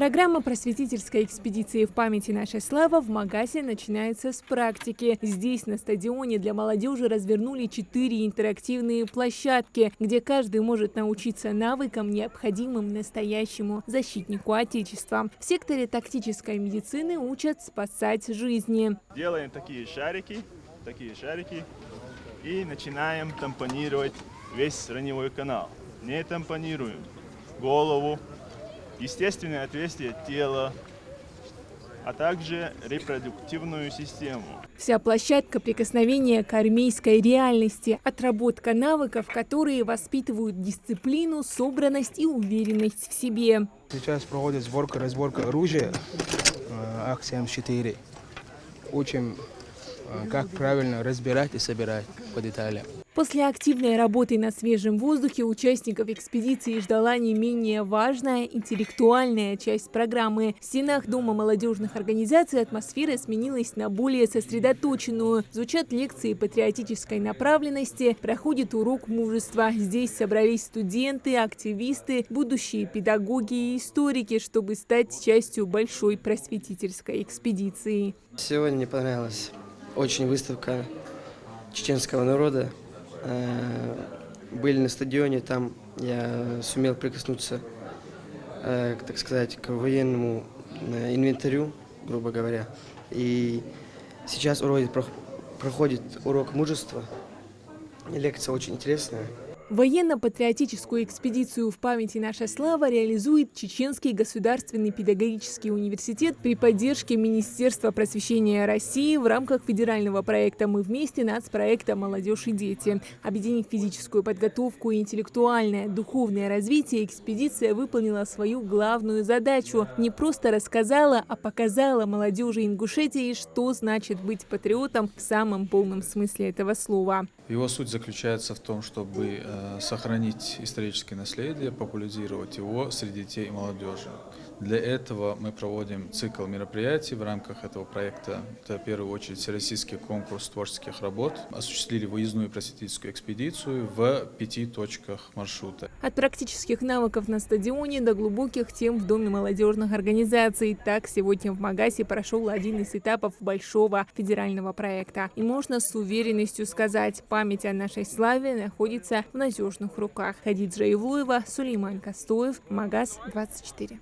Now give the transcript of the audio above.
Программа просветительской экспедиции в памяти «Наша слава» в Магасе начинается с практики. Здесь, на стадионе, для молодежи развернули 4 интерактивные площадки, где каждый может научиться навыкам, необходимым настоящему защитнику Отечества. В секторе тактической медицины учат спасать жизни. Делаем такие шарики и начинаем тампонировать весь раневой канал. Не тампонируем голову, естественное отверстие тела, а также репродуктивную систему. Вся площадка прикосновения к армейской реальности, отработка навыков, которые воспитывают дисциплину, собранность и уверенность в себе. Сейчас проводит сборка, разборка оружия АК-74. Учим, как правильно разбирать и собирать по деталям. После активной работы на свежем воздухе участников экспедиции ждала не менее важная интеллектуальная часть программы. В стенах Дома молодежных организаций атмосфера сменилась на более сосредоточенную. Звучат лекции патриотической направленности, проходит урок мужества. Здесь собрались студенты, активисты, будущие педагоги и историки, чтобы стать частью большой просветительской экспедиции. Сегодня мне понравилась очень выставка чеченского народа. Были на стадионе, там я сумел прикоснуться, так сказать, к военному инвентарю, грубо говоря. И сейчас проходит урок мужества. Лекция очень интересная. Военно-патриотическую экспедицию в памяти «Наша слава» реализует Чеченский государственный педагогический университет при поддержке Министерства просвещения России в рамках федерального проекта «Мы вместе» нацпроекта «Молодежь и дети». Объединив физическую подготовку и интеллектуальное, духовное развитие, экспедиция выполнила свою главную задачу. Не просто рассказала, а показала молодежи Ингушетии, что значит быть патриотом в самом полном смысле этого слова. Его суть заключается в том, чтобы сохранить историческое наследие, популяризировать его среди детей и молодежи. Для этого мы проводим цикл мероприятий в рамках этого проекта. Это, в первую очередь, всероссийский конкурс творческих работ. Осуществили выездную просветительскую экспедицию в 5 точках маршрута. От практических навыков на стадионе до глубоких тем в Доме молодежных организаций. Так, сегодня в Магасе прошел один из этапов большого федерального проекта. И можно с уверенностью сказать, память о нашей славе находится в надежных руках. Хадиджа Ивлоева, Сулейман Костоев, Магас 24.